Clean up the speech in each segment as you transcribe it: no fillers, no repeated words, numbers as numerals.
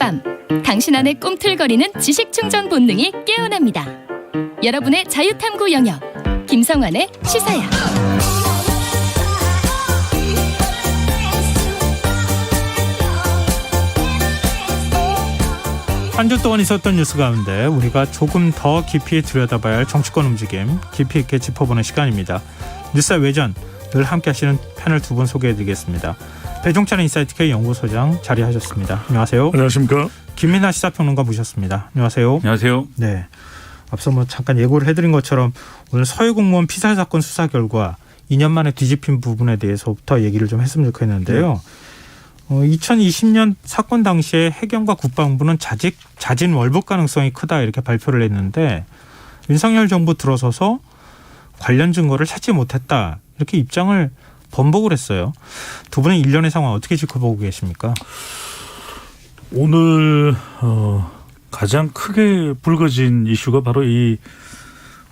밤, 당신 안에 꿈틀거리는 지식 충전 본능이 깨어납니다. 여러분의 자유탐구 영역, 김성환의 시사야. 한 주 동안 있었던 뉴스 가운데 우리가 조금 더 깊이 들여다봐야 할 정치권 움직임 깊이 있게 짚어보는 시간입니다. 뉴스의 외전 늘 함께 하시는 패널 두 분 소개해드리겠습니다. 배종찬 인사이트K 연구소장 자리하셨습니다. 안녕하세요. 안녕하십니까. 김민하 시사평론가 모셨습니다. 안녕하세요. 안녕하세요. 네, 앞서 잠깐 예고를 해드린 것처럼 오늘 서해 공무원 피살 사건 수사 결과 2년 만에 뒤집힌 부분에 대해서부터 얘기를 좀 했으면 좋겠는데요. 2020년 사건 당시에 해경과 국방부는 자진 월북 가능성이 크다 이렇게 발표를 했는데 윤석열 정부 들어서서 관련 증거를 찾지 못했다 이렇게 입장을 번복을 했어요. 두 분은 일련의 상황 어떻게 지켜보고 계십니까? 오늘 가장 크게 불거진 이슈가 바로 이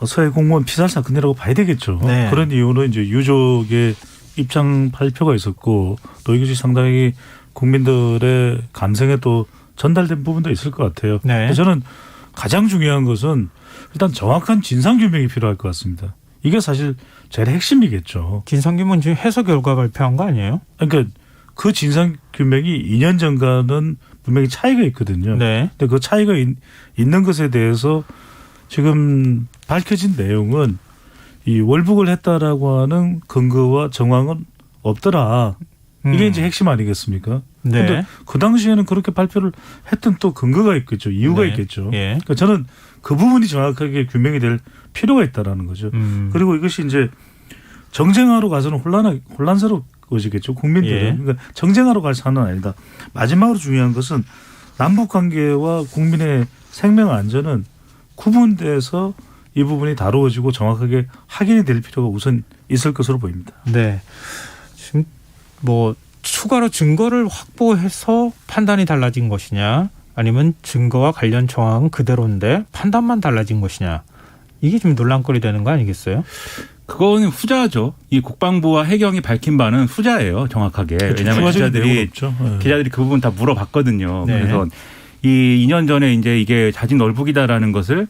서해 공무원 피살 사건이라고 봐야 되겠죠. 네. 그런 이유는 이제 유족의 입장 발표가 있었고 또 이것이 상당히 국민들의 감성에 또 전달된 부분도 있을 것 같아요. 네. 저는 가장 중요한 것은 일단 정확한 진상규명이 필요할 것 같습니다. 이게 사실 제일 핵심이겠죠. 진상규명 지금 해서 결과 발표한 거 아니에요? 그러니까 그 진상규명이 2년 전과는 분명히 차이가 있거든요. 네. 근데 그 차이가 있는 것에 대해서 지금 밝혀진 내용은 이 월북을 했다라고 하는 근거와 정황은 없더라. 이게 이제 핵심 아니겠습니까? 네. 근데 그 당시에는 그렇게 발표를 했던 또 근거가 있겠죠. 이유가 네. 있겠죠. 예. 그러니까 저는 그 부분이 정확하게 규명이 될 필요가 있다라는 거죠. 그리고 이것이 이제 정쟁하러 가서는 혼란스러워지겠죠. 국민들은. 예. 그러니까 정쟁하러 갈 사안은 아니다. 마지막으로 중요한 것은 남북 관계와 국민의 생명 안전은 구분돼서 이 부분이 다루어지고 정확하게 확인이 될 필요가 우선 있을 것으로 보입니다. 네. 지금 추가로 증거를 확보해서 판단이 달라진 것이냐 아니면 증거와 관련 정황은 그대로인데 판단만 달라진 것이냐 이게 좀 논란거리 되는 거 아니겠어요? 그거는 후자죠. 이 국방부와 해경이 밝힌 바는 후자예요. 정확하게. 그렇죠. 왜냐하면 네. 기자들이 그 부분 다 물어봤거든요. 네. 그래서 이 2년 전에 이제 이게 자진 월북이다라는 것을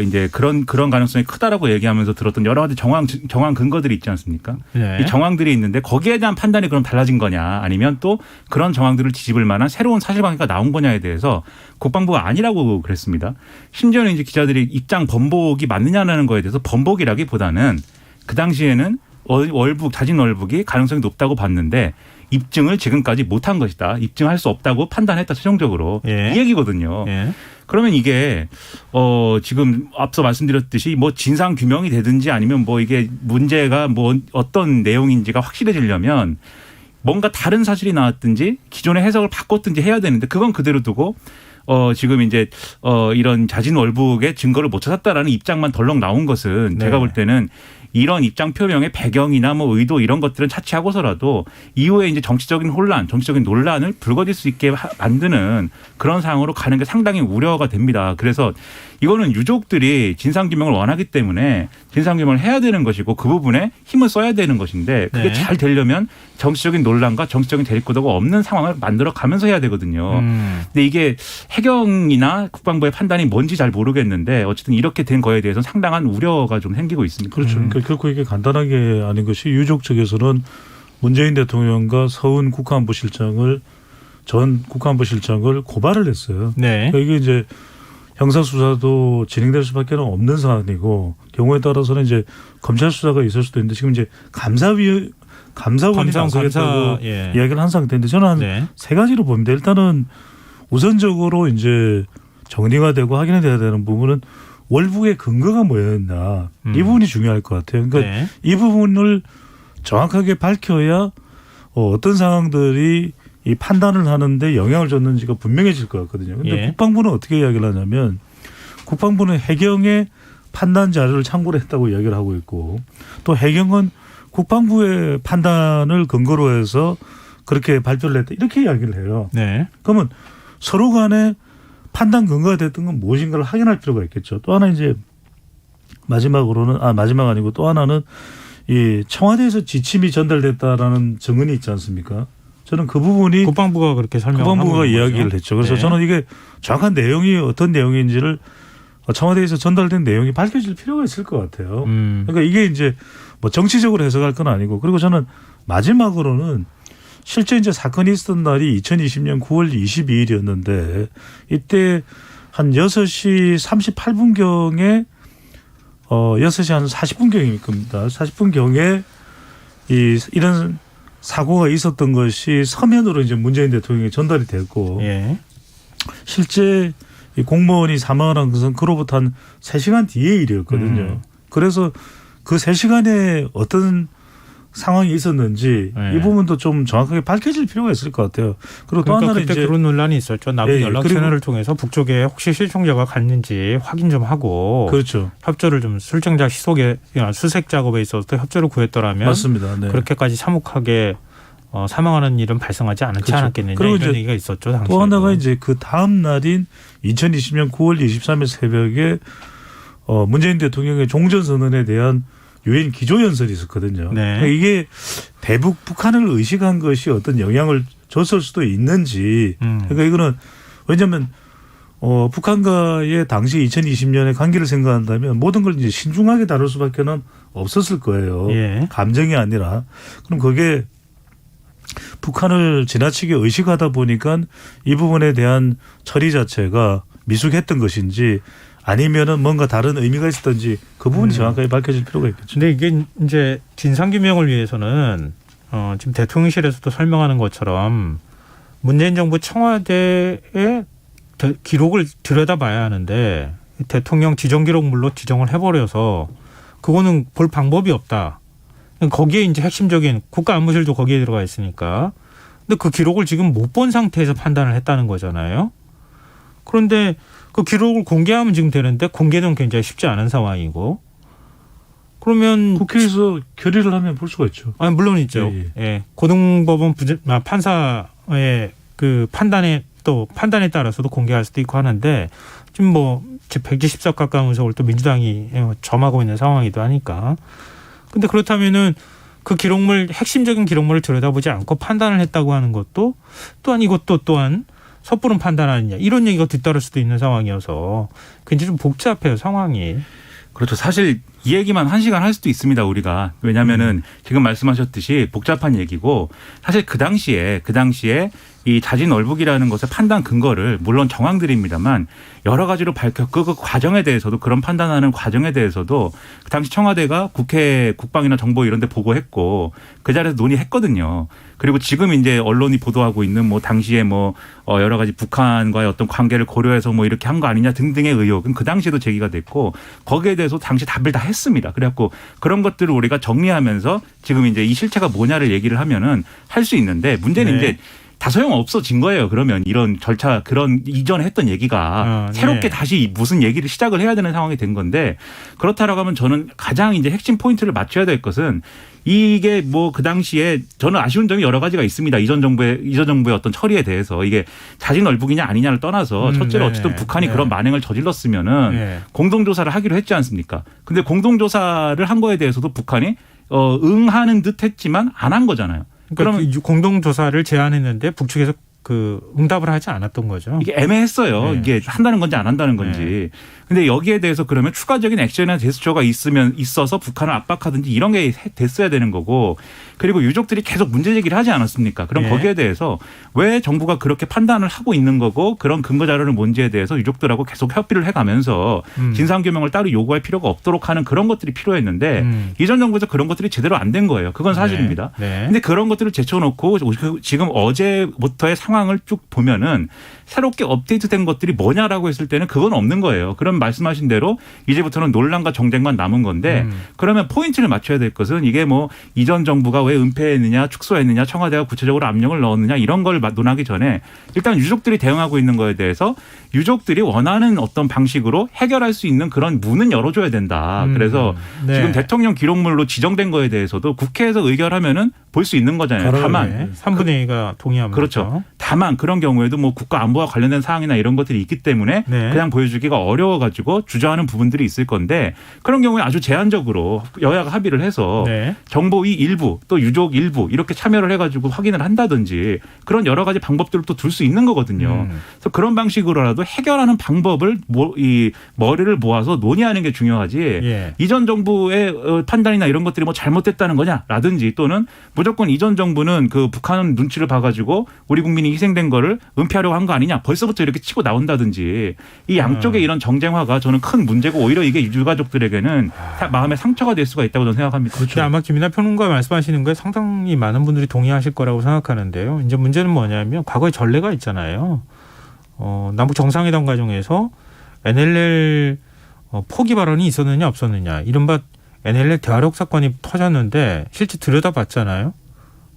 이제 그런 가능성이 크다라고 얘기하면서 들었던 여러 가지 정황 근거들이 있지 않습니까? 네. 이 정황들이 있는데 거기에 대한 판단이 그럼 달라진 거냐 아니면 또 그런 정황들을 뒤집을 만한 새로운 사실관계가 나온 거냐에 대해서 국방부가 아니라고 그랬습니다. 심지어는 이제 기자들이 입장 번복이 맞느냐는 거에 대해서 번복이라기보다는 그 당시에는 자진 월북이 가능성이 높다고 봤는데 입증을 지금까지 못한 것이다. 입증할 수 없다고 판단했다 최종적으로. 예. 이 얘기거든요. 예. 그러면 이게 지금 앞서 말씀드렸듯이 진상 규명이 되든지 아니면 이게 문제가 어떤 내용인지가 확실해지려면 뭔가 다른 사실이 나왔든지 기존의 해석을 바꿨든지 해야 되는데 그건 그대로 두고 지금 이제 이런 자진 월북의 증거를 못 찾았다라는 입장만 덜렁 나온 것은 네. 제가 볼 때는 이런 입장 표명의 배경이나 의도 이런 것들은 차치하고서라도 이후에 이제 정치적인 논란을 불거질 수 있게 만드는 그런 상황으로 가는 게 상당히 우려가 됩니다. 그래서 이거는 유족들이 진상규명을 원하기 때문에 진상규명을 해야 되는 것이고 그 부분에 힘을 써야 되는 것인데 그게 네. 잘 되려면 정치적인 논란과 정치적인 대립구도가 없는 상황을 만들어 가면서 해야 되거든요. 근데 이게 해경이나 국방부의 판단이 뭔지 잘 모르겠는데 어쨌든 이렇게 된 거에 대해서는 상당한 우려가 좀 생기고 있습니다. 그렇죠. 그러니까 결코 이게 간단하게 아닌 것이 유족 측에서는 문재인 대통령과 서훈 전 국가안보 실장을 고발을 했어요. 네. 그러니까 이게 이제 형사수사도 진행될 수밖에 없는 사안이고 경우에 따라서는 이제 검찰 수사가 있을 수도 있는데 지금 이제 감사원이 나서겠다고 예. 이야기를 한 상태인데 저는 한 세 가지로 봅니다. 일단은 우선적으로 이제 정리가 되고 확인이 돼야 되는 부분은 월북의 근거가 뭐였나 이 부분이 중요할 것 같아요. 그러니까 네. 이 부분을 정확하게 밝혀야 어떤 상황들이 이 판단을 하는데 영향을 줬는지가 분명해질 것 같거든요. 그런데 예. 국방부는 어떻게 이야기를 하냐면 국방부는 해경의 판단 자료를 참고를 했다고 이야기를 하고 있고 또 해경은 국방부의 판단을 근거로 해서 그렇게 발표를 했다 이렇게 이야기를 해요. 네. 그러면 서로 간에 판단 근거가 됐던 건 무엇인가를 확인할 필요가 있겠죠. 또 하나 이제 마지막 아니고 또 하나는 이 청와대에서 지침이 전달됐다라는 증언이 있지 않습니까? 저는 그 부분이 국방부가 그렇게 설명하고 국방부가 있는 이야기를 거죠. 했죠. 그래서 네. 저는 이게 정확한 내용이 어떤 내용인지를 청와대에서 전달된 내용이 밝혀질 필요가 있을 것 같아요. 그러니까 이게 이제 뭐 정치적으로 해석할 건 아니고, 그리고 저는 마지막으로는 실제 이제 사건이 있었던 날이 2020년 9월 22일이었는데 이때 한 6시 38분경에 6시 한 40분경일 겁니다. 40분경에 이런 사고가 있었던 것이 서면으로 이제 문재인 대통령이 전달이 됐고, 예. 실제 이 공무원이 사망한 것은 그로부터 한 3시간 뒤의 일이었거든요. 그래서 그 3시간에 어떤 상황이 있었는지 네. 이 부분도 좀 정확하게 밝혀질 필요가 있을 것 같아요. 그리고 또 그러니까 하나는 그때 이제 그런 논란이 있었죠. 나쁜 예, 연락 그리고 채널을 통해서 북쪽에 혹시 실종자가 갔는지 확인 좀 하고 그렇죠. 협조를 좀 실종자 희속에 수색 작업에 있어서 협조를 구했더라면 맞습니다. 네. 그렇게까지 참혹하게 사망하는 일은 발생하지 않지 그렇죠. 않았겠느냐 그리고 이런 이제 얘기가 있었죠. 당시에. 또 하나가 이제 그 다음 날인 2020년 9월 23일 새벽에 문재인 대통령의 종전선언에 대한 유엔 기조연설이 있었거든요. 네. 그러니까 이게 대북 북한을 의식한 것이 어떤 영향을 줬을 수도 있는지. 그러니까 이거는 왜냐하면 북한과의 당시 2020년의 관계를 생각한다면 모든 걸 이제 신중하게 다룰 수밖에는 없었을 거예요. 예. 감정이 아니라. 그럼 그게 북한을 지나치게 의식하다 보니까 이 부분에 대한 처리 자체가 미숙했던 것인지 아니면은 뭔가 다른 의미가 있었던지 그 부분이 정확하게 밝혀질 필요가 있겠죠. 근데 이게 이제 진상규명을 위해서는 지금 대통령실에서도 설명하는 것처럼 문재인 정부 청와대의 기록을 들여다봐야 하는데 대통령 지정 기록물로 지정을 해버려서 그거는 볼 방법이 없다. 거기에 이제 핵심적인 국가안보실도 거기에 들어가 있으니까. 근데 그 기록을 지금 못 본 상태에서 판단을 했다는 거잖아요. 그런데 그 기록을 공개하면 지금 되는데 공개는 굉장히 쉽지 않은 상황이고. 그러면 국회에서 결의를 하면 볼 수가 있죠. 아니 물론 있죠. 예, 예. 고등법원 판사의 그 판단에 따라서도 공개할 수도 있고 하는데 지금 뭐 120석 가까운 의석을 또 민주당이 점하고 있는 상황이기도 하니까. 근데 그렇다면은 그 기록물 핵심적인 기록물을 들여다보지 않고 판단을 했다고 하는 것도 또한 이것도 또한 섣부른 판단 아니냐 이런 얘기가 뒤따를 수도 있는 상황이어서 굉장히 좀 복잡해요 상황이. 그렇죠. 사실 이 얘기만 1시간 할 수도 있습니다, 우리가. 왜냐면은 지금 말씀하셨듯이 복잡한 얘기고 사실 그 당시에 이 자진 얼북이라는 것의 판단 근거를 물론 정황들입니다만 여러 가지로 밝혔고 그 과정에 대해서도 그런 판단하는 과정에 대해서도 그 당시 청와대가 국회 국방이나 정보 이런 데 보고했고 그 자리에서 논의했거든요. 그리고 지금 이제 언론이 보도하고 있는 뭐 당시에 뭐 여러 가지 북한과의 어떤 관계를 고려해서 뭐 이렇게 한 거 아니냐 등등의 의혹은 그 당시에도 제기가 됐고 거기에 대해서 당시 답을 다 했습니다. 그래갖고 그런 것들을 우리가 정리하면서 지금 이제 이 실체가 뭐냐를 얘기를 하면은 할 수 있는데 문제는 네. 이제 다 소용없어진 거예요. 그러면 이런 절차 그런 이전에 했던 얘기가 새롭게 네. 다시 무슨 얘기를 시작을 해야 되는 상황이 된 건데 그렇다라고 하면 저는 가장 이제 핵심 포인트를 맞춰야 될 것은 이게 뭐 그 당시에 저는 아쉬운 점이 여러 가지가 있습니다. 이전 정부의 어떤 처리에 대해서 이게 자진 얼북이냐 아니냐를 떠나서 첫째로 네. 어쨌든 북한이 네. 그런 만행을 저질렀으면은 네. 공동조사를 하기로 했지 않습니까? 근데 공동조사를 한 거에 대해서도 북한이 응하는 듯 했지만 안 한 거잖아요. 그러면 그러면 공동조사를 제안했는데 북측에서 그 응답을 하지 않았던 거죠. 이게 애매했어요. 네. 이게 한다는 건지 안 한다는 건지. 네. 근데 여기에 대해서 그러면 추가적인 액션이나 제스처가 있어서 북한을 압박하든지 이런 게 됐어야 되는 거고 그리고 유족들이 계속 문제 제기를 하지 않았습니까? 그럼 네. 거기에 대해서 왜 정부가 그렇게 판단을 하고 있는 거고 그런 근거 자료는 뭔지에 대해서 유족들하고 계속 협의를 해가면서 진상규명을 따로 요구할 필요가 없도록 하는 그런 것들이 필요했는데 이전 정부에서 그런 것들이 제대로 안 된 거예요. 그건 사실입니다. 네. 근데 그런 것들을 제쳐놓고 지금 어제부터의 상황을 쭉 보면은 새롭게 업데이트된 것들이 뭐냐라고 했을 때는 그건 없는 거예요. 그럼 말씀하신 대로 이제부터는 논란과 정쟁만 남은 건데 그러면 포인트를 맞춰야 될 것은 이게 뭐 이전 정부가 왜 은폐했느냐 축소했느냐 청와대가 구체적으로 압력을 넣었느냐 이런 걸 논하기 전에 일단 유족들이 대응하고 있는 거에 대해서 유족들이 원하는 어떤 방식으로 해결할 수 있는 그런 문은 열어줘야 된다. 그래서 네. 지금 대통령 기록물로 지정된 거에 대해서도 국회에서 의결하면은 볼 수 있는 거잖아요. 다만 네. 3분의 2가 동의하면 그렇죠. 다만 그런 경우에도 뭐 국가 안보와 관련된 사항이나 이런 것들이 있기 때문에 네. 그냥 보여주기가 어려워가지고 주저하는 부분들이 있을 건데 그런 경우에 아주 제한적으로 여야가 합의를 해서 네. 정보위 일부 또 유족 일부 이렇게 참여를 해가지고 확인을 한다든지 그런 여러 가지 방법들을 또 둘 수 있는 거거든요. 그래서 그런 방식으로라도 해결하는 방법을 이 머리를 모아서 논의하는 게 중요하지. 예. 이전 정부의 판단이나 이런 것들이 뭐 잘못됐다는 거냐라든지 또는 무조건 이전 정부는 그 북한 눈치를 봐가지고 우리 국민이 희생된 거를 은폐하려고 한 거 아니냐 벌써부터 이렇게 치고 나온다든지 이 양쪽의 이런 정쟁화가 저는 큰 문제고 오히려 이게 유가족들에게는 마음의 상처가 될 수가 있다고 저는 생각합니다. 근데 아마 김이나 평론가 말씀하시는 거에 상당히 많은 분들이 동의하실 거라고 생각하는데요. 이제 문제는 뭐냐면 과거에 전례가 있잖아요. 남북 정상회담 과정에서 NLL 포기 발언이 있었느냐 없었느냐 이른바 NLL 대화력 사건이 터졌는데 실제 들여다봤잖아요.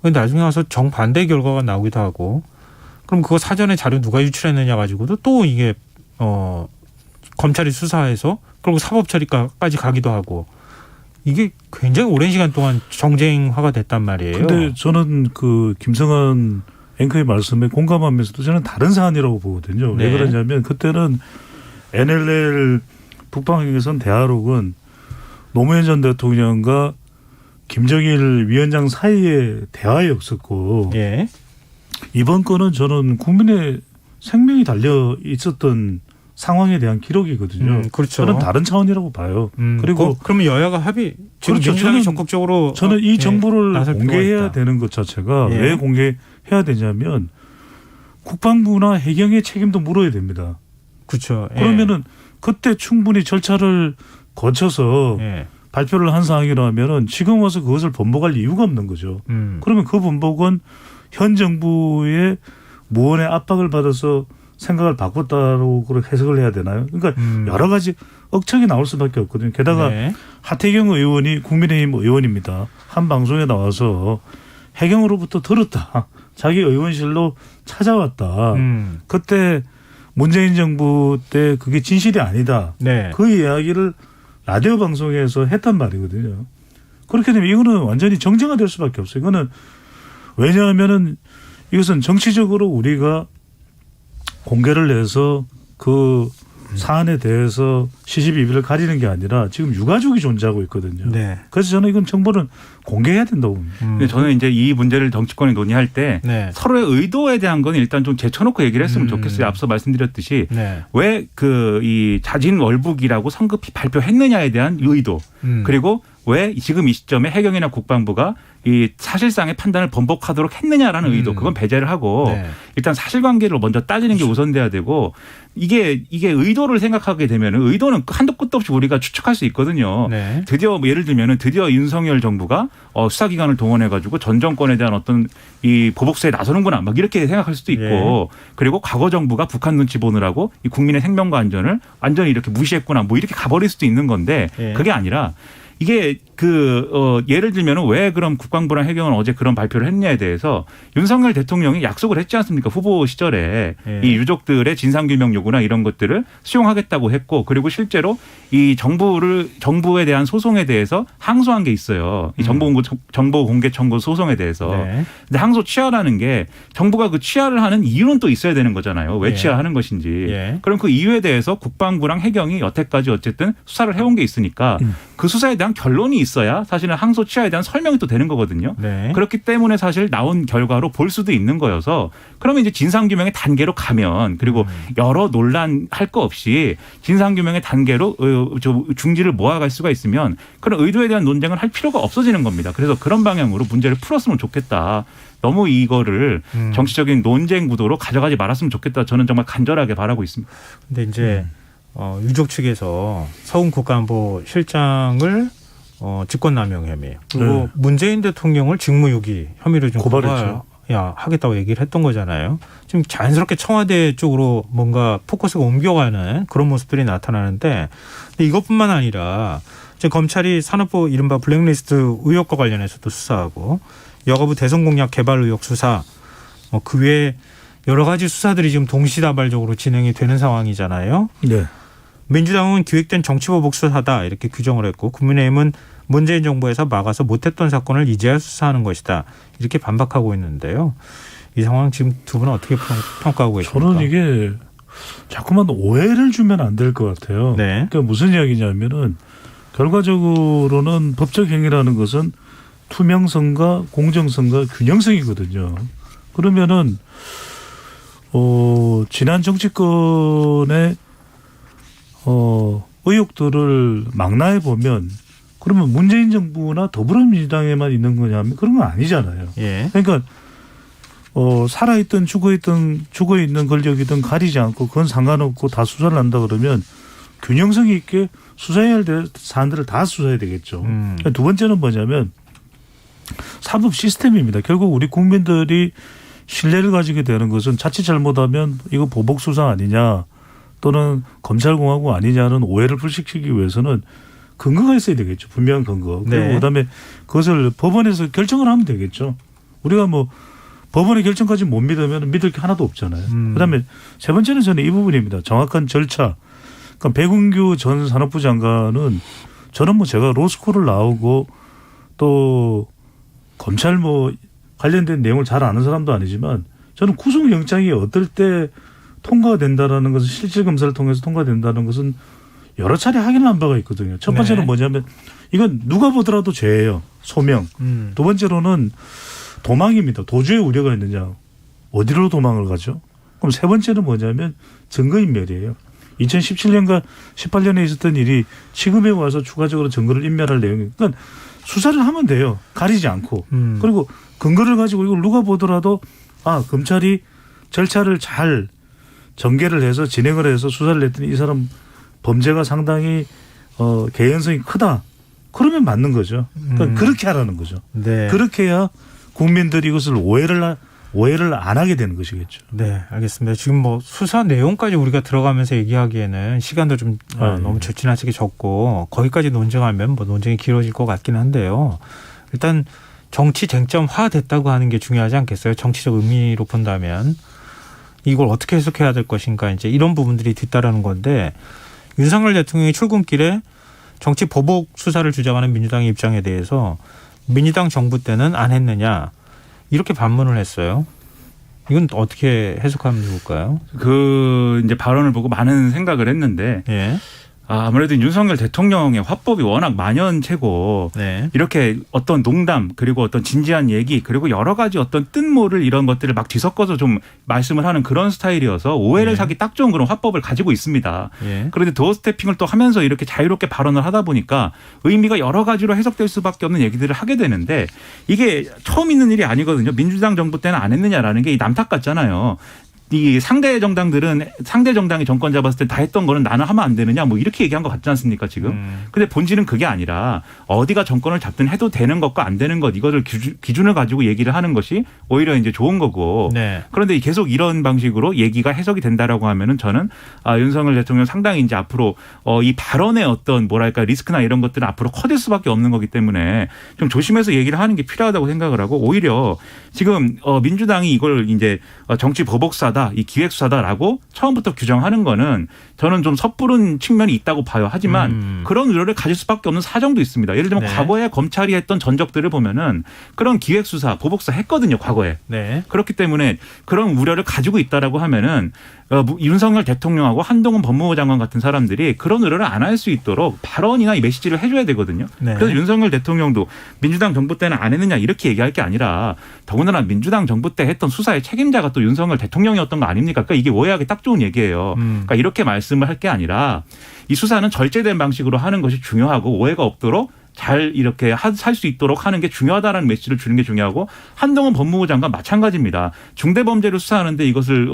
근데 나중에 와서 정반대 결과가 나오기도 하고 그럼 그거 사전에 자료 누가 유출했느냐 가지고도 또 이게 검찰이 수사해서 그리고 사법 처리까지 가기도 하고 이게 굉장히 오랜 시간 동안 정쟁화가 됐단 말이에요. 근데 저는 그 김성한 앵커의 말씀에 공감하면서도 저는 다른 사안이라고 보거든요. 네. 왜 그러냐면 그때는 NLL 북방에선 대화록은 노무현 전 대통령과 김정일 위원장 사이의 대화였었고 예. 이번 건은 저는 국민의 생명이 달려 있었던 상황에 대한 기록이거든요. 그렇죠. 저는 다른 차원이라고 봐요. 그리고 그러면 여야가 합의 지금 그렇죠. 민주당이 저는- 적극적으로 저는 이 정보를 나설 필요가 공개해야 있다. 되는 것 자체가 예. 왜 공개해야 되냐면 국방부나 해경의 책임도 물어야 됩니다. 그렇죠. 예. 그러면은 그때 충분히 절차를 거쳐서 예. 발표를 한 사항이라면은 지금 와서 그것을 번복할 이유가 없는 거죠. 그러면 그 번복은 현 정부의 무언의 압박을 받아서 생각을 바꿨다고 그렇게 해석을 해야 되나요? 그러니까 여러 가지 억측이 나올 수밖에 없거든요. 게다가 네. 하태경 의원이 국민의힘 의원입니다. 한 방송에 나와서 해경으로부터 들었다. 자기 의원실로 찾아왔다. 그때 문재인 정부 때 그게 진실이 아니다. 네. 그 이야기를 라디오 방송에서 했단 말이거든요. 그렇게 되면 이거는 완전히 정쟁화될 수밖에 없어요. 이거는 왜냐하면은 이것은 정치적으로 우리가 공개를 해서 그 사안에 대해서 시시비비를 가리는 게 아니라 지금 유가족이 존재하고 있거든요. 네. 그래서 저는 이건 정보는 공개해야 된다고 봅니다. 근데 저는 이제 이 문제를 정치권이 논의할 때 네. 서로의 의도에 대한 건 일단 좀 제쳐놓고 얘기를 했으면 좋겠어요. 앞서 말씀드렸듯이 네. 왜 그 이 자진 월북이라고 성급히 발표했느냐에 대한 의도 그리고 왜 지금 이 시점에 해경이나 국방부가 이 사실상의 판단을 번복하도록 했느냐라는 의도 그건 배제를 하고 네. 일단 사실관계를 먼저 따지는 게 우선돼야 되고 이게 의도를 생각하게 되면 의도는 한도 끝도 없이 우리가 추측할 수 있거든요. 네. 드디어 뭐 예를 들면은 드디어 윤석열 정부가 수사기관을 동원해 가지고 전 정권에 대한 어떤 이 보복수에 나서는구나 막 이렇게 생각할 수도 있고 네. 그리고 과거 정부가 북한 눈치 보느라고 이 국민의 생명과 안전을 완전히 이렇게 무시했구나 뭐 이렇게 가버릴 수도 있는 건데 네. 그게 아니라 이게 예를 들면은 왜 그럼 국방부랑 해경은 어제 그런 발표를 했냐에 대해서 윤석열 대통령이 약속을 했지 않습니까? 후보 시절에 예. 이 유족들의 진상규명 요구나 이런 것들을 수용하겠다고 했고 그리고 실제로 이 정부에 대한 소송에 대해서 항소한 게 있어요. 이 정보 공개 청구 소송에 대해서. 네. 근데 항소 취하라는 게 정부가 그 취하를 하는 이유는 또 있어야 되는 거잖아요. 왜 예. 취하하는 것인지. 예. 그럼 그 이유에 대해서 국방부랑 해경이 여태까지 어쨌든 수사를 해온 게 있으니까 그 수사에 대한 결론이 있어야 사실은 항소 취하에 대한 설명이 또 되는 거거든요. 네. 그렇기 때문에 사실 나온 결과로 볼 수도 있는 거여서 그러면 이제 진상규명의 단계로 가면 그리고 여러 논란할 거 없이 진상규명의 단계로 중지를 모아갈 수가 있으면 그런 의도에 대한 논쟁을 할 필요가 없어지는 겁니다. 그래서 그런 방향으로 문제를 풀었으면 좋겠다. 너무 이거를 정치적인 논쟁 구도로 가져가지 말았으면 좋겠다. 저는 정말 간절하게 바라고 있습니다. 근데 이제 유족 측에서 서훈 국가안보 실장을 직권남용 혐의 그리고 네. 문재인 대통령을 직무유기 혐의로 좀 고발했죠. 하겠다고 얘기를 했던 거잖아요. 지금 자연스럽게 청와대 쪽으로 뭔가 포커스가 옮겨가는 그런 모습들이 나타나는데 근데 이것뿐만 아니라 지금 검찰이 산업부 이른바 블랙리스트 의혹과 관련해서도 수사하고 여가부 대선공약 개발 의혹 수사 그 외에 여러 가지 수사들이 지금 동시다발적으로 진행이 되는 상황이잖아요. 네. 민주당은 기획된 정치보복 수사다 이렇게 규정을 했고 국민의힘은 문재인 정부에서 막아서 못했던 사건을 이제야 수사하는 것이다. 이렇게 반박하고 있는데요. 이 상황 지금 두 분은 어떻게 평가하고 계십니까? 저는 이게 자꾸만 오해를 주면 안 될 것 같아요. 네. 그러니까 무슨 이야기냐면은 결과적으로는 법적 행위라는 것은 투명성과 공정성과 균형성이거든요. 그러면은 지난 정치권의 의혹들을 망라해 보면 그러면 문재인 정부나 더불어민주당에만 있는 거냐면 그런 건 아니잖아요. 예. 그러니까 살아있든 죽어있는 권력이든 가리지 않고 그건 상관없고 다 수사를 한다 그러면 균형성 있게 수사해야 될 사안들을 다 수사해야 되겠죠. 두 번째는 뭐냐면 사법 시스템입니다. 결국 우리 국민들이 신뢰를 가지게 되는 것은 자칫 잘못하면 이거 보복 수사 아니냐 또는 검찰공화국 아니냐는 오해를 불식시키기 위해서는 근거가 있어야 되겠죠. 분명한 근거. 그리고 네. 그다음에 그것을 법원에서 결정을 하면 되겠죠. 우리가 뭐 법원의 결정까지 못 믿으면 믿을 게 하나도 없잖아요. 그다음에 세 번째는 저는 이 부분입니다. 정확한 절차. 그러니까 백운규 전 산업부 장관은 저는 뭐 제가 로스쿨을 나오고 또 검찰 뭐 관련된 내용을 잘 아는 사람도 아니지만 저는 구속영장이 어떨 때 통과가 된다라는 것은 실질 검사를 통해서 통과된다는 것은 여러 차례 확인을 한 바가 있거든요. 첫 번째는 네. 뭐냐면 이건 누가 보더라도 죄예요. 소명. 두 번째로는 도망입니다. 도주의 우려가 있느냐. 어디로 도망을 가죠? 그럼 세 번째는 뭐냐면 증거인멸이에요. 2017년과 18년에 있었던 일이 지금에 와서 추가적으로 증거를 인멸할 내용이. 그러니까 수사를 하면 돼요. 가리지 않고. 그리고 근거를 가지고 이걸 누가 보더라도 검찰이 절차를 잘 전개를 해서 진행을 해서 수사를 했더니 이 사람 범죄가 상당히 개연성이 크다. 그러면 맞는 거죠. 그러니까 그렇게 하라는 거죠. 네. 그렇게 해야 국민들이 이것을 오해를 안 하게 되는 것이겠죠. 네, 알겠습니다. 지금 뭐 수사 내용까지 우리가 들어가면서 얘기하기에는 시간도 좀 너무 지나치게 적고 거기까지 논쟁하면 뭐 논쟁이 길어질 것 같긴 한데요. 일단 정치 쟁점화 됐다고 하는 게 중요하지 않겠어요? 정치적 의미로 본다면 이걸 어떻게 해석해야 될 것인가 이제 이런 부분들이 뒤따르는 건데 윤석열 대통령이 출근길에 정치 보복 수사를 주장하는 민주당의 입장에 대해서 민주당 정부 때는 안 했느냐 이렇게 반문을 했어요. 이건 어떻게 해석하면 좋을까요? 그 이제 발언을 보고 많은 생각을 했는데 예. 아무래도 윤석열 대통령의 화법이 워낙 만연체고 네. 이렇게 어떤 농담 그리고 어떤 진지한 얘기 그리고 여러 가지 어떤 뜻모를 이런 것들을 막 뒤섞어서 좀 말씀을 하는 그런 스타일이어서 오해를 네. 사기 딱 좋은 그런 화법을 가지고 있습니다. 예. 그런데 도어 스태핑을 또 하면서 이렇게 자유롭게 발언을 하다 보니까 의미가 여러 가지로 해석될 수밖에 없는 얘기들을 하게 되는데 이게 처음 있는 일이 아니거든요. 민주당 정부 때는 안 했느냐라는 게 남탓 같잖아요. 이 상대 정당이 정권 잡았을 때 다 했던 거는 나는 하면 안 되느냐 뭐 이렇게 얘기한 것 같지 않습니까 지금. 근데 본질은 그게 아니라 어디가 정권을 잡든 해도 되는 것과 안 되는 것 이것을 기준을 가지고 얘기를 하는 것이 오히려 이제 좋은 거고. 네. 그런데 계속 이런 방식으로 얘기가 해석이 된다라고 하면은 저는 윤석열 대통령 상당히 이제 앞으로 이 발언의 어떤 뭐랄까 리스크나 이런 것들은 앞으로 커질 수밖에 없는 거기 때문에 좀 조심해서 얘기를 하는 게 필요하다고 생각을 하고 오히려 지금 민주당이 이걸 이제 정치 보복사다 이 기획수사다라고 처음부터 규정하는 거는 저는 좀 섣부른 측면이 있다고 봐요. 하지만 그런 우려를 가질 수밖에 없는 사정도 있습니다. 예를 들면 네. 과거에 검찰이 했던 전적들을 보면은 그런 기획수사, 보복수사 했거든요. 과거에. 네. 그렇기 때문에 그런 우려를 가지고 있다라고 하면은 윤석열 대통령하고 한동훈 법무부 장관 같은 사람들이 그런 우려를 안 할 수 있도록 발언이나 이 메시지를 해줘야 되거든요. 네. 그래서 윤석열 대통령도 민주당 정부 때는 안 했느냐 이렇게 얘기할 게 아니라 더군다나 민주당 정부 때 했던 수사의 책임자가 또 윤석열 대통령이었던 거 아닙니까? 그러니까 이게 오해하기 딱 좋은 얘기예요. 그러니까 이렇게 말씀을 할 게 아니라 이 수사는 절제된 방식으로 하는 것이 중요하고 오해가 없도록 잘 이렇게 살 수 있도록 하는 게 중요하다라는 메시지를 주는 게 중요하고 한동훈 법무부 장관 마찬가지입니다. 중대범죄를 수사하는데 이것을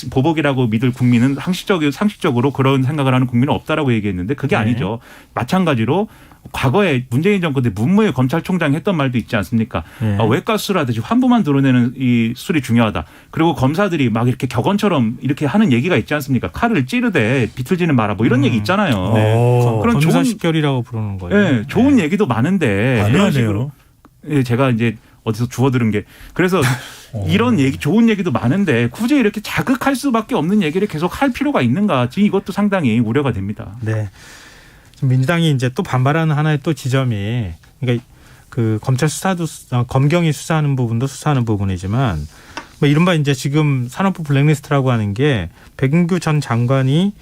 보복이라고 믿을 국민은 상식적으로 그런 생각을 하는 국민은 없다라고 얘기했는데 그게 네. 아니죠. 마찬가지로 과거에 문재인 정권 때 문무일 검찰총장이 했던 말도 있지 않습니까? 네. 외과수를 하듯이 환부만 드러내는 이 수술이 중요하다. 그리고 검사들이 막 이렇게 격언처럼 이렇게 하는 얘기가 있지 않습니까? 칼을 찌르되 비틀지는 마라 뭐 이런 얘기 있잖아요. 네. 그런 좋은 검사식결이라고 부르는 거예요. 네, 좋은 얘기도 많은데 이런 식으로 제가 이제 어디서 주워 들은 게 그래서 이런 얘기 좋은 얘기도 많은데 굳이 이렇게 자극할 수밖에 없는 얘기를 계속 할 필요가 있는가? 지금 이것도 상당히 우려가 됩니다. 네. 민주당이 이제 또 반발하는 하나의 또 지점이, 그러니까 그 검찰 수사도 검경이 수사하는 부분도 수사하는 부분이지만, 뭐 이른바 이제 지금 산업부 블랙리스트라고 하는 게 백인규 전 장관이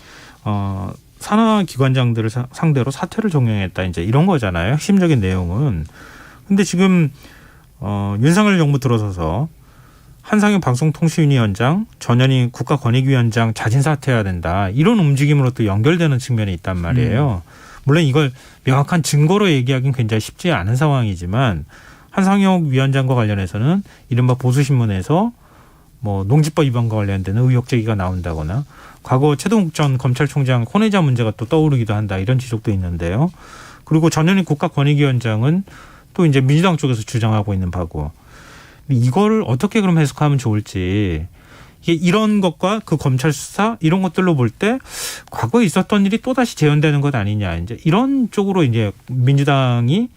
산하기관장들을 상대로 사퇴를 종용했다, 이제 이런 거잖아요. 핵심적인 내용은. 근데 지금 윤석열 정부 들어서서 한상혁 방송통신위원장, 전현희 국가권익위원장 자진 사퇴해야 된다, 이런 움직임으로 또 연결되는 측면이 있단 말이에요. 물론 이걸 명확한 증거로 얘기하기는 굉장히 쉽지 않은 상황이지만, 한상혁 위원장과 관련해서는 이른바 보수신문에서 뭐 농지법 위반과 관련된 의혹 제기가 나온다거나, 과거 최동욱 전 검찰총장 혼외자 문제가 또 떠오르기도 한다, 이런 지적도 있는데요. 그리고 전현희 국가권익위원장은 또 이제 민주당 쪽에서 주장하고 있는 바고, 이거를 어떻게 그럼 해석하면 좋을지, 이게 이런 것과 그 검찰 수사 이런 것들로 볼 때 과거에 있었던 일이 또 다시 재현되는 것 아니냐, 이제 이런 쪽으로 이제 민주당이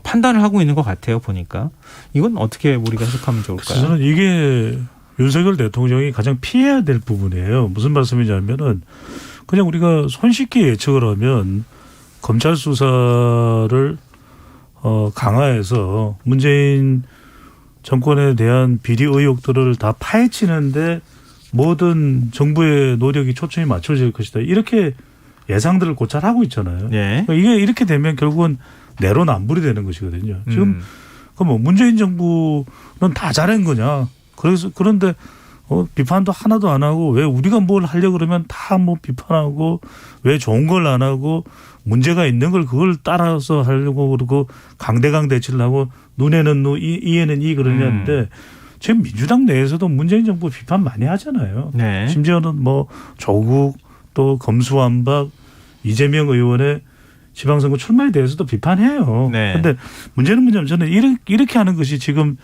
판단을 하고 있는 것 같아요, 보니까. 이건 어떻게 우리가 해석하면 좋을까요? 저는 이게 윤석열 대통령이 가장 피해야 될 부분이에요. 무슨 말씀이냐면은, 그냥 우리가 손쉽게 예측을 하면 검찰 수사를 강화해서 문재인 정권에 대한 비리 의혹들을 다 파헤치는데 모든 정부의 노력이 초점이 맞춰질 것이다, 이렇게 예상들을 고찰하고 있잖아요. 네. 이게 이렇게 되면 결국은 내로남불이 되는 것이거든요. 지금 뭐 문재인 정부는 다 잘한 거냐? 그런데 비판도 하나도 안 하고, 왜 우리가 뭘 하려고 그러면 다 뭐 비판하고, 왜 좋은 걸 안 하고 문제가 있는 걸 그걸 따라서 하려고 그러고 강대강 대치를 하고, 눈에는 눈, 이에는 이 그러냐는데, 지금 민주당 내에서도 문재인 정부 비판 많이 하잖아요. 네. 심지어는 뭐 조국, 또 검수완박, 이재명 의원의 지방선거 출마에 대해서도 비판해요. 그런데 네. 문제는 뭐냐면, 저는 이렇게 하는 것이 지금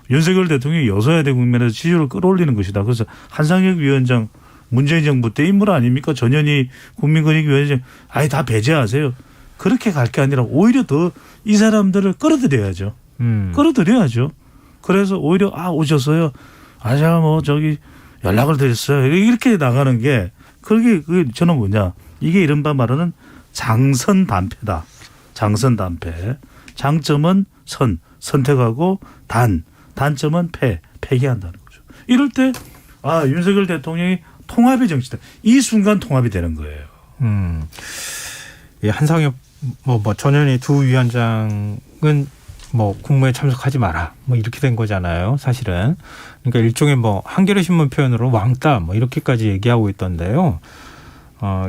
윤석열 대통령이 여소야대 국면에서 지지율을 끌어올리는 것이다. 그래서 한상혁 위원장, 문재인 정부 때 인물 아닙니까? 전현희 국민권익위원장, 아예 다 배제하세요. 그렇게 갈 게 아니라 오히려 더 이 사람들을 끌어들여야죠. 끌어들여야죠. 그래서 오히려 오셨어요. 제가 뭐 저기 연락을 드렸어요. 이렇게 나가는 게, 그게 저는 뭐냐, 이게 이른바 말하는 장선단패다. 장선단패. 장점은 선택하고 단점은 폐기한다는 거죠. 이럴 때 윤석열 대통령이 통합의 정치다, 이 순간 통합이 되는 거예요. 한상혁 전현희 두 위원장은 뭐 국무에 참석하지 마라, 뭐 이렇게 된 거잖아요, 사실은. 그러니까 일종의 뭐 한겨레 신문 표현으로 왕따 뭐 이렇게까지 얘기하고 있던데요.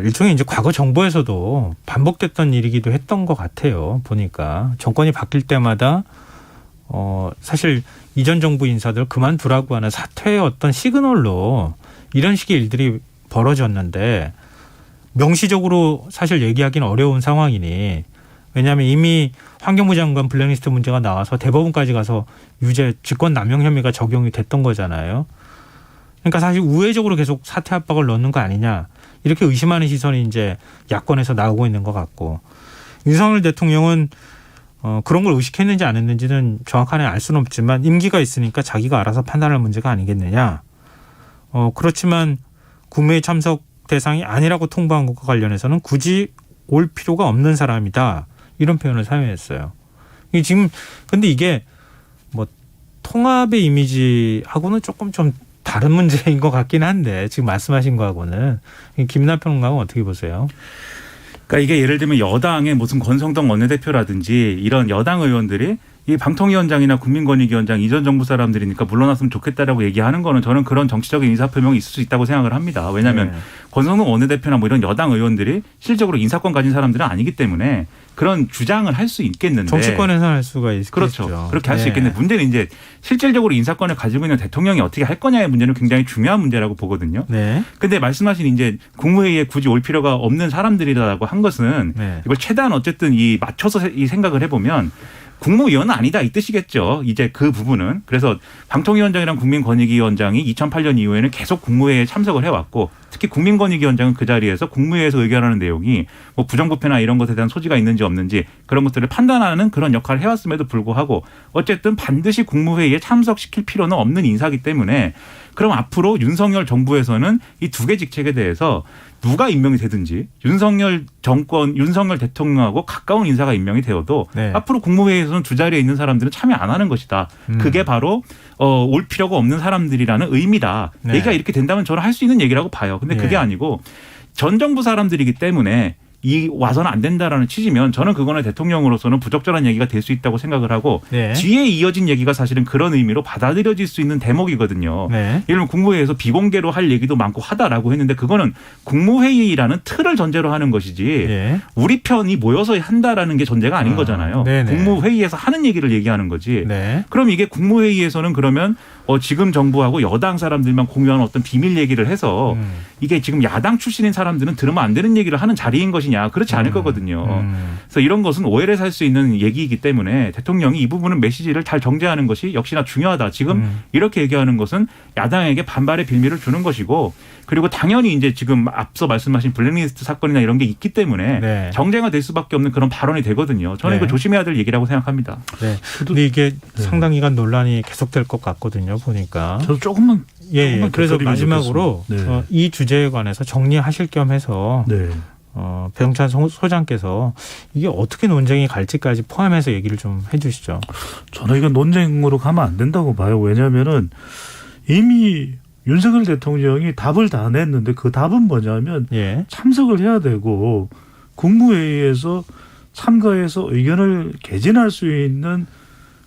일종의 이제 과거 정부에서도 반복됐던 일이기도 했던 것 같아요, 보니까. 정권이 바뀔 때마다 사실 이전 정부 인사들 그만두라고 하는 사퇴의 어떤 시그널로 이런 식의 일들이 벌어졌는데, 명시적으로 사실 얘기하기는 어려운 상황이니, 왜냐하면 이미 환경부 장관 블랙리스트 문제가 나와서 대법원까지 가서 유죄 직권남용 혐의가 적용이 됐던 거잖아요. 그러니까 사실 우회적으로 계속 사퇴 압박을 넣는 거 아니냐, 이렇게 의심하는 시선이 이제 야권에서 나오고 있는 것 같고, 윤석열 대통령은 그런 걸 의식했는지 안 했는지는 정확하게 알 수는 없지만 임기가 있으니까 자기가 알아서 판단할 문제가 아니겠느냐. 그렇지만 국무회의 참석 대상이 아니라고 통보한 것과 관련해서는 굳이 올 필요가 없는 사람이다, 이런 표현을 사용했어요. 지금 근데 이게 뭐 통합의 이미지하고는 조금 좀 다른 문제인 것 같긴 한데, 지금 말씀하신 거하고는. 김남편 평론가는 어떻게 보세요? 그러니까 이게 예를 들면 여당의 무슨 권성동 원내대표라든지 이런 여당 의원들이 이 방통위원장이나 국민권익위원장 이전 정부 사람들이니까 물러났으면 좋겠다라고 얘기하는 거는, 저는 그런 정치적인 의사표명이 있을 수 있다고 생각을 합니다. 왜냐하면 권성동 원내대표나 뭐 이런 여당 의원들이 실질적으로 인사권 가진 사람들은 아니기 때문에 그런 주장을 할 수 있겠는데, 정치권에서 할 수가 있겠죠. 그렇죠. 그렇게 할 수 있겠는데, 문제는 이제 실질적으로 인사권을 가지고 있는 대통령이 어떻게 할 거냐의 문제는 굉장히 중요한 문제라고 보거든요. 근데 말씀하신 이제 국무회의에 굳이 올 필요가 없는 사람들이라고 한 것은 이걸 최대한 어쨌든 맞춰서 이 생각을 해보면 국무위원은 아니다, 이 뜻이겠죠. 이제 그 부분은. 그래서 방통위원장이랑 국민권익위원장이 2008년 이후에는 계속 국무회의에 참석을 해왔고, 특히 국민권익위원장은 그 자리에서 국무회의에서 의결하는 내용이 뭐 부정부패나 이런 것에 대한 소지가 있는지 없는지 그런 것들을 판단하는 그런 역할을 해왔음에도 불구하고 어쨌든 반드시 국무회의에 참석시킬 필요는 없는 인사이기 때문에 그럼 앞으로 윤석열 정부에서는 이 두 개 직책에 대해서 누가 임명이 되든지 윤석열 정권, 윤석열 대통령하고 가까운 인사가 임명이 되어도 네. 앞으로 국무회의에서는 두 자리에 있는 사람들은 참여 안 하는 것이다. 그게 바로 올 필요가 없는 사람들이라는 의미다. 네. 얘기가 이렇게 된다면 저는 할 수 있는 얘기라고 봐요. 근데 그게 네. 아니고 전 정부 사람들이기 때문에 이 와서는 안 된다라는 취지면 저는 그거는 대통령으로서는 부적절한 얘기가 될 수 있다고 생각을 하고 네. 뒤에 이어진 얘기가 사실은 그런 의미로 받아들여질 수 있는 대목이거든요. 네. 예를 들면 국무회의에서 비공개로 할 얘기도 많고 하다라고 했는데 그거는 국무회의라는 틀을 전제로 하는 것이지 예. 우리 편이 모여서 한다라는 게 전제가 아닌 거잖아요. 네네. 국무회의에서 하는 얘기를 얘기하는 거지. 네. 그럼 이게 국무회의에서는 그러면 지금 정부하고 여당 사람들만 공유하는 어떤 비밀 얘기를 해서 이게 지금 야당 출신인 사람들은 들으면 안 되는 얘기를 하는 자리인 것이냐. 그렇지 않을 거거든요. 그래서 이런 것은 오해를 살 수 있는 얘기이기 때문에 대통령이 이 부분은 메시지를 잘 정제하는 것이 역시나 중요하다. 지금 이렇게 얘기하는 것은 야당에게 반발의 빌미를 주는 것이고 그리고 당연히 이제 지금 앞서 말씀하신 블랙리스트 사건이나 이런 게 있기 때문에 네. 정쟁화 될 수밖에 없는 그런 발언이 되거든요. 저는 네. 이거 조심해야 될 얘기라고 생각합니다. 네. 근데 이게 상당 기간 논란이 계속될 것 같거든요. 보니까. 저도 조금만 예. 조금만 그래서 곁들이면 마지막으로 좋겠습니다. 네. 이 주제에 관해서 정리하실 겸 해서 네. 배영찬 소장께서 이게 어떻게 논쟁이 갈지까지 포함해서 얘기를 좀 해주시죠. 저는 이건 논쟁으로 가면 안 된다고 봐요. 왜냐하면은 이미 윤석열 대통령이 답을 다 냈는데 그 답은 뭐냐면 예. 참석을 해야 되고 국무회의에서 참가해서 의견을 개진할 수 있는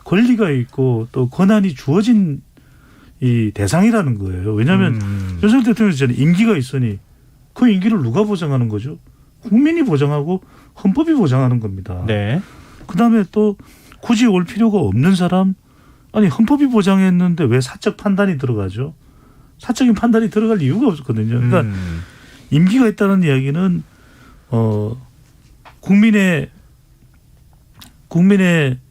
권리가 있고 또 권한이 주어진 이 대상이라는 거예요. 왜냐하면 윤석열 대통령이 저는 임기가 있으니 그 임기를 누가 보장하는 거죠? 국민이 보장하고 헌법이 보장하는 겁니다. 네. 그다음에 또 굳이 올 필요가 없는 사람 아니 헌법이 보장했는데 왜 사적 판단이 들어가죠? 사적인 판단이 들어갈 이유가 없었거든요. 그러니까 임기가 있다는 이야기는 국민의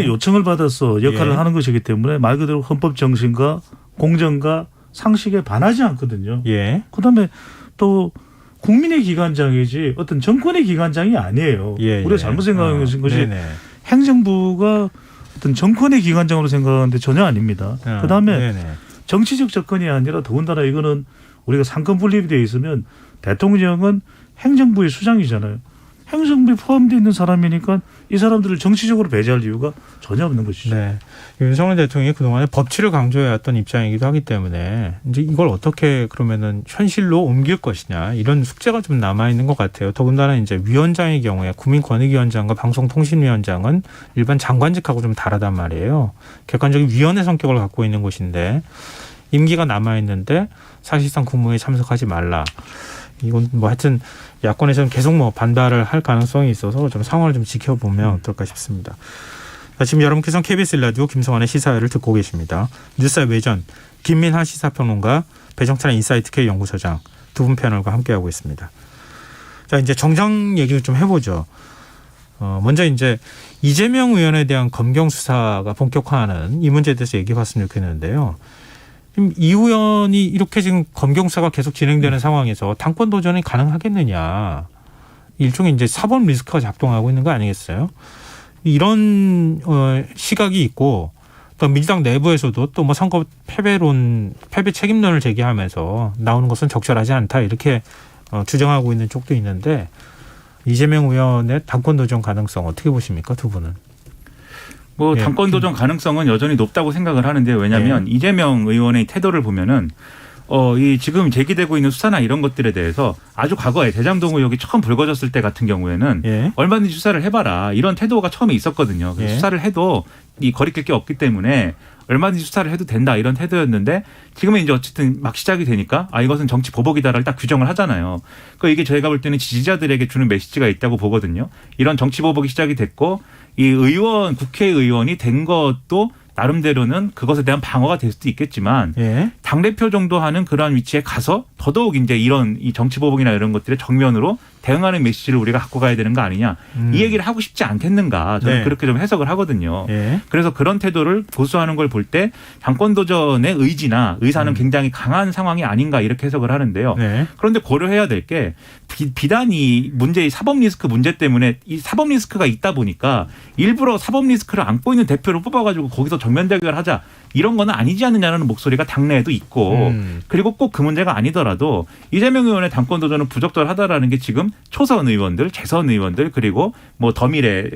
네. 요청을 받아서 역할을 예. 하는 것이기 때문에 말 그대로 헌법 정신과 공정과 상식에 반하지 않거든요. 예. 그다음에 또 국민의 기관장이지 어떤 정권의 기관장이 아니에요. 예. 우리가 잘못 생각하는 것이 네네. 행정부가 어떤 정권의 기관장으로 생각하는데 전혀 아닙니다. 그다음에 네네. 정치적 접근이 아니라 더군다나 이거는 우리가 상권 분립이 되어 있으면 대통령은 행정부의 수장이잖아요. 행정부에 포함되어 있는 사람이니까 이 사람들을 정치적으로 배제할 이유가 전혀 없는 것이죠. 네. 윤석열 대통령이 그동안에 법치를 강조해왔던 입장이기도 하기 때문에 이제 이걸 어떻게 그러면은 현실로 옮길 것이냐 이런 숙제가 좀 남아있는 것 같아요. 더군다나 이제 위원장의 경우에 국민권익위원장과 방송통신위원장은 일반 장관직하고 좀 다르단 말이에요. 객관적인 위원회 성격을 갖고 있는 곳인데 임기가 남아있는데 사실상 국무회에 참석하지 말라. 이건 뭐 하여튼 야권에서는 계속 뭐 반발을 할 가능성이 있어서 좀 상황을 좀 지켜보면 어떨까 싶습니다. 자, 지금 여러분께서는 KBS 라디오 김성환의 시사회를 듣고 계십니다. 뉴스의 외전 김민하 시사평론가 배정찬 인사이트 K 연구소장 두 분 패널과 함께하고 있습니다. 자, 이제 정장 얘기를 좀 해보죠. 먼저 이제 이재명 의원에 대한 검경 수사가 본격화하는 이 문제에 대해서 얘기해봤으면 좋겠는데요. 지금 이 의원이 이렇게 지금 검경 수사가 계속 진행되는 상황에서 당권 도전이 가능하겠느냐. 일종의 이제 사법 리스크가 작동하고 있는 거 아니겠어요? 이런 시각이 있고 또 민주당 내부에서도 또 뭐 선거 패배 책임론을 제기하면서 나오는 것은 적절하지 않다 이렇게 주장하고 있는 쪽도 있는데 이재명 의원의 당권 도전 가능성 어떻게 보십니까, 두 분은? 뭐 예. 당권 도전 가능성은 여전히 높다고 생각을 하는데 왜냐하면 이재명 의원의 태도를 보면은 이 지금 제기되고 있는 수사나 이런 것들에 대해서 아주 과거에 대장동 의혹이 처음 불거졌을 때 같은 경우에는 예. 얼마든지 수사를 해봐라 이런 태도가 처음에 있었거든요. 그래서 예. 수사를 해도 이 거리낄 게 없기 때문에 얼마든지 수사를 해도 된다 이런 태도였는데 지금은 이제 어쨌든 막 시작이 되니까 이것은 정치 보복이다를 딱 규정을 하잖아요. 그 이게 저희가 볼 때는 지지자들에게 주는 메시지가 있다고 보거든요. 이런 정치 보복이 시작이 됐고 이 국회의원이 된 것도 나름대로는 그것에 대한 방어가 될 수도 있겠지만 예. 당대표 정도 하는 그러한 위치에 가서 더더욱 이제 이런 이 정치보복이나 이런 것들의 정면으로 대응하는 메시지를 우리가 갖고 가야 되는 거 아니냐. 이 얘기를 하고 싶지 않겠는가. 저는 네. 그렇게 좀 해석을 하거든요. 예. 그래서 그런 태도를 고수하는 걸 볼 때 당권 도전의 의지나 의사는 굉장히 강한 상황이 아닌가 이렇게 해석을 하는데요. 네. 그런데 고려해야 될 게 비단 이 문제의 사법 리스크 문제 때문에 이 사법 리스크가 있다 보니까 일부러 사법 리스크를 안고 있는 대표를 뽑아가지고 거기서 정면 대결하자 이런 거는 아니지 않느냐는 목소리가 당내에도 있고 그리고 꼭 그 문제가 아니더라도 이재명 의원의 당권 도전은 부적절하다라는 게 지금 초선 의원들, 재선 의원들 그리고 뭐 더미래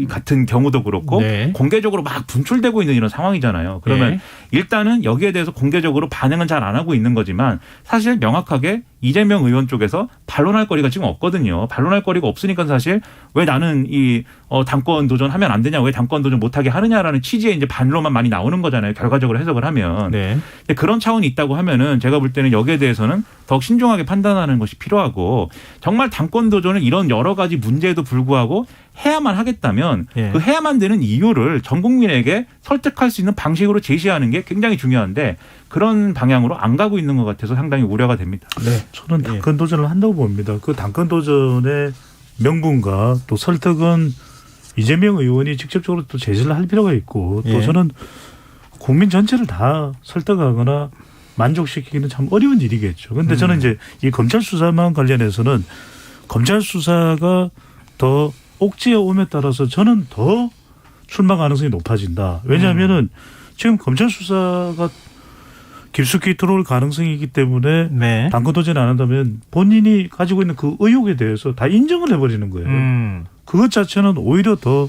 같은 경우도 그렇고 네. 공개적으로 막 분출되고 있는 이런 상황이잖아요. 그러면 네. 일단은 여기에 대해서 공개적으로 반응은 잘 안 하고 있는 거지만 사실 명확하게 이재명 의원 쪽에서 반론할 거리가 지금 없거든요. 반론할 거리가 없으니까 사실 왜 나는 이 당권 도전하면 안 되냐, 왜 당권 도전 못하게 하느냐라는 취지의 이제 반론만 많이 나오는 거잖아요. 결과적으로 해석을 하면. 네. 근데 그런 차원이 있다고 하면은 제가 볼 때는 여기에 대해서는 더욱 신중하게 판단하는 것이 필요하고 정말 당권 도전을 이런 여러 가지 문제에도 불구하고 해야만 하겠다면 예. 그 해야만 되는 이유를 전 국민에게 설득할 수 있는 방식으로 제시하는 게 굉장히 중요한데 그런 방향으로 안 가고 있는 것 같아서 상당히 우려가 됩니다. 네. 저는 당권 도전을 한다고 봅니다. 그 당권 도전의 명분과 또 설득은 이재명 의원이 직접적으로 또 제시를 할 필요가 있고 또 예. 저는 국민 전체를 다 설득하거나 만족시키기는 참 어려운 일이겠죠. 그런데 저는 이제 이 검찰 수사만 관련해서는 검찰 수사가 더 옥지에 오에 따라서 저는 더 출마 가능성이 높아진다. 왜냐하면은 지금 검찰 수사가 깊숙이 들어올 가능성이 있기 때문에 네. 당권 도전 안 한다면 본인이 가지고 있는 그 의혹에 대해서 다 인정을 해버리는 거예요. 그것 자체는 오히려 더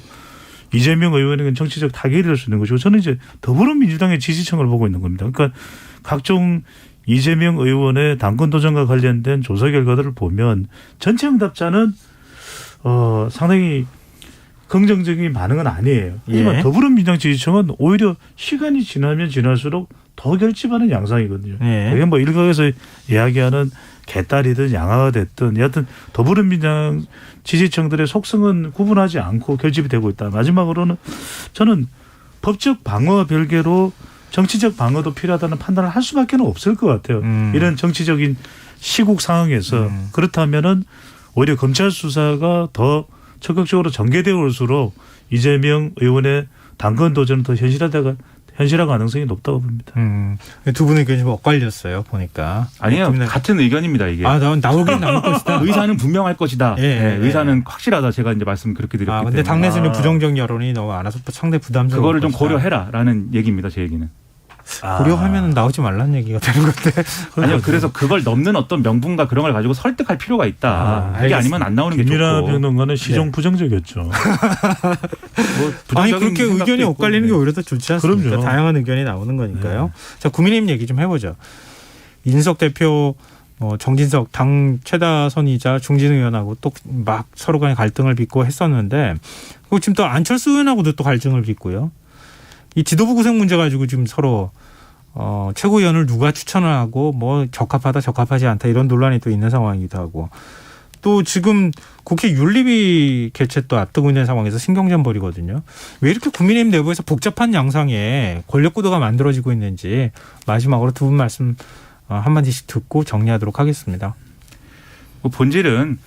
이재명 의원에게는 정치적 타격이 될 수 있는 것이고 저는 이제 더불어민주당의 지지층을 보고 있는 겁니다. 그러니까 각종 이재명 의원의 당권 도전과 관련된 조사 결과들을 보면 전체 응답자는 상당히 긍정적인 반응은 아니에요. 하지만 예. 더불어민주당 지지층은 오히려 시간이 지나면 지날수록 더 결집하는 양상이거든요. 예. 이게 뭐 일각에서 이야기하는 개딸이든 양아가 됐든 여하튼 더불어민주당 지지층들의 속성은 구분하지 않고 결집이 되고 있다. 마지막으로는 저는 법적 방어와 별개로 정치적 방어도 필요하다는 판단을 할 수밖에 없을 것 같아요. 이런 정치적인 시국 상황에서 그렇다면은 오히려 검찰 수사가 더 적극적으로 전개되어 올수록 이재명 의원의 당권 도전은 더 현실화 가능성이 높다고 봅니다. 두 분의 의견이 좀 엇갈렸어요. 보니까. 아니요. 같은 의견입니다. 이게. 나오긴 나올 것이다. 의사는 분명할 것이다. 예, 네, 예. 의사는 확실하다. 제가 이제 말씀 그렇게 드렸기 때문에. 근데 당내에서는 부정적 여론이 너무 많아서 상당히 부담스러워. 그거를 좀 고려해라라는 얘기입니다. 제 얘기는. 고려하면 나오지 말라는 얘기가 되는 건데. 아니요. 그래서 그걸 넘는 어떤 명분과 그런 걸 가지고 설득할 필요가 있다. 그게 알겠습니다. 아니면 안 나오는 게 김민하 좋고. 평론가는 시종 부정적이었죠. 뭐 아니 부정적인 그렇게 의견이 생각도 있고. 엇갈리는 게 오히려 더 좋지 않습니까? 그럼요. 다양한 의견이 나오는 거니까요. 자, 국민의힘 얘기 좀 해보죠. 이준석 대표, 정진석 당 최다선이자 중진 의원하고 또 막 서로 간에 갈등을 빚고 했었는데 그리고 지금 또 안철수 의원하고도 또 갈등을 빚고요. 이 지도부 구성 문제 가지고 지금 서로 최고위원을 누가 추천을 하고 뭐 적합하다 적합하지 않다 이런 논란이 또 있는 상황이기도 하고 또 지금 국회 윤리위 개최 또 앞두고 있는 상황에서 신경전 벌이거든요. 왜 이렇게 국민의힘 내부에서 복잡한 양상에 권력 구도가 만들어지고 있는지 마지막으로 두 분 말씀 한마디씩 듣고 정리하도록 하겠습니다. 본질은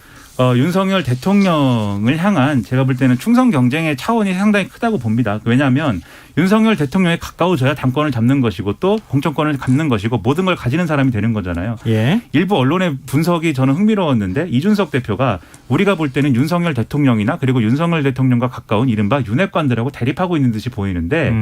윤석열 대통령을 향한 제가 볼 때는 충성 경쟁의 차원이 상당히 크다고 봅니다. 왜냐하면 윤석열 대통령에 가까워져야 당권을 잡는 것이고 또 공천권을 갖는 것이고 모든 걸 가지는 사람이 되는 거잖아요. 예. 일부 언론의 분석이 저는 흥미로웠는데 이준석 대표가 우리가 볼 때는 윤석열 대통령이나 그리고 윤석열 대통령과 가까운 이른바 윤핵관들하고 대립하고 있는 듯이 보이는데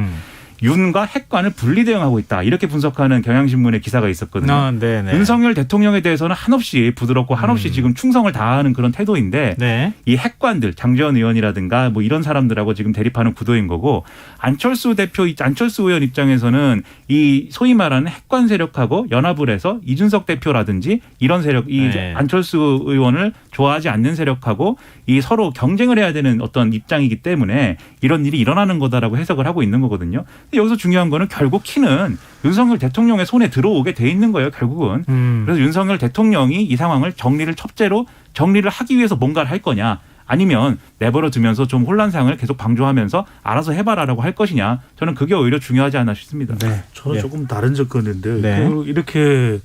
윤과 핵관을 분리 대응하고 있다. 이렇게 분석하는 경향신문의 기사가 있었거든요. 네네. 윤석열 대통령에 대해서는 한없이 부드럽고 한없이 지금 충성을 다하는 그런 태도인데 네. 이 핵관들 장재원 의원이라든가 뭐 이런 사람들하고 지금 대립하는 구도인 거고 안철수 의원 입장에서는 이 소위 말하는 핵관 세력하고 연합을 해서 이준석 대표라든지 이런 세력 이 네. 안철수 의원을 좋아하지 않는 세력하고 이 서로 경쟁을 해야 되는 어떤 입장이기 때문에 이런 일이 일어나는 거다라고 해석을 하고 있는 거거든요. 근데 여기서 중요한 거는 결국 키는 윤석열 대통령의 손에 들어오게 돼 있는 거예요. 결국은. 그래서 윤석열 대통령이 이 상황을 첫째로 정리를 하기 위해서 뭔가를 할 거냐 아니면 내버려 두면서 좀 혼란상을 계속 방조하면서 알아서 해봐라라고 할 것이냐. 저는 그게 오히려 중요하지 않나 싶습니다. 네. 저는 예. 조금 다른 접근인데 네. 결국 이렇게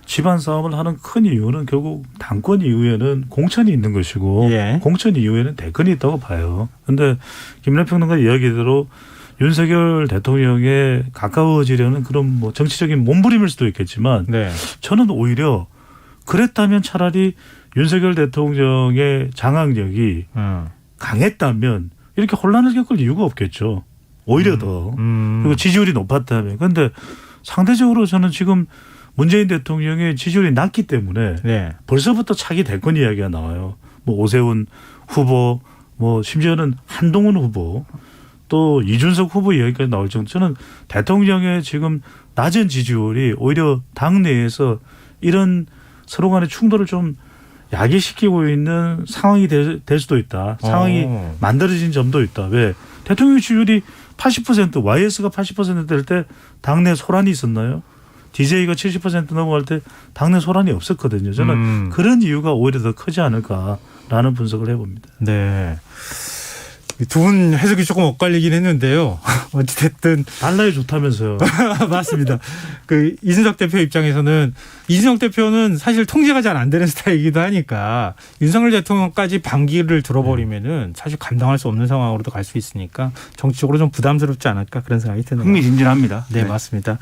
집안 싸움을 하는 큰 이유는 결국 당권 이후에는 공천이 있는 것이고 예. 공천 이후에는 대권이 있다고 봐요. 그런데 김래평론가 이야기대로 윤석열 대통령에 가까워지려는 그런 뭐 정치적인 몸부림일 수도 있겠지만 네. 저는 오히려 그랬다면 차라리 윤석열 대통령의 장악력이 강했다면 이렇게 혼란을 겪을 이유가 없겠죠. 오히려 더. 그리고 지지율이 높았다면. 그런데 상대적으로 저는 지금 문재인 대통령의 지지율이 낮기 때문에 네. 벌써부터 차기 대권 이야기가 나와요. 뭐 오세훈 후보, 뭐 심지어는 한동훈 후보, 또 이준석 후보 이야기까지 나올 정도. 저는 대통령의 지금 낮은 지지율이 오히려 당내에서 이런 서로 간의 충돌을 좀 야기시키고 있는 상황이 될 수도 있다. 상황이 만들어진 점도 있다. 왜? 대통령 지지율이 80%, YS가 80%될 때 당내 소란이 있었나요? DJ가 70% 넘어갈 때 당내 소란이 없었거든요. 저는 그런 이유가 오히려 더 크지 않을까라는 분석을 해봅니다. 네. 두 분 해석이 조금 엇갈리긴 했는데요. 어찌됐든 달라야 좋다면서요. 맞습니다. 그 이준석 대표 입장에서는 이준석 대표는 사실 통제가 잘 안 되는 스타일이기도 하니까 윤석열 대통령까지 반기를 들어버리면은 사실 감당할 수 없는 상황으로도 갈 수 있으니까 정치적으로 좀 부담스럽지 않을까 그런 생각이 드네요. 흥미진진합니다. 네, 맞습니다.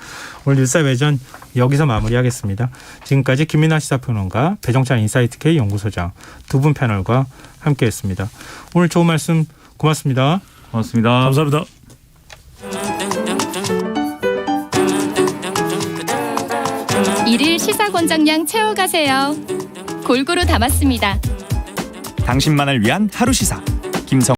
오늘 뉴스외전 여기서 마무리하겠습니다. 지금까지 김민하 시사평론가, 배정찬 인사이트K 연구소장 두 분 패널과 함께했습니다. 오늘 좋은 말씀 고맙습니다. 고맙습니다. 감사합니다. 일일 시사권장량 채워가세요. 골고루 담았습니다. 당신만을 위한 하루 시사 김성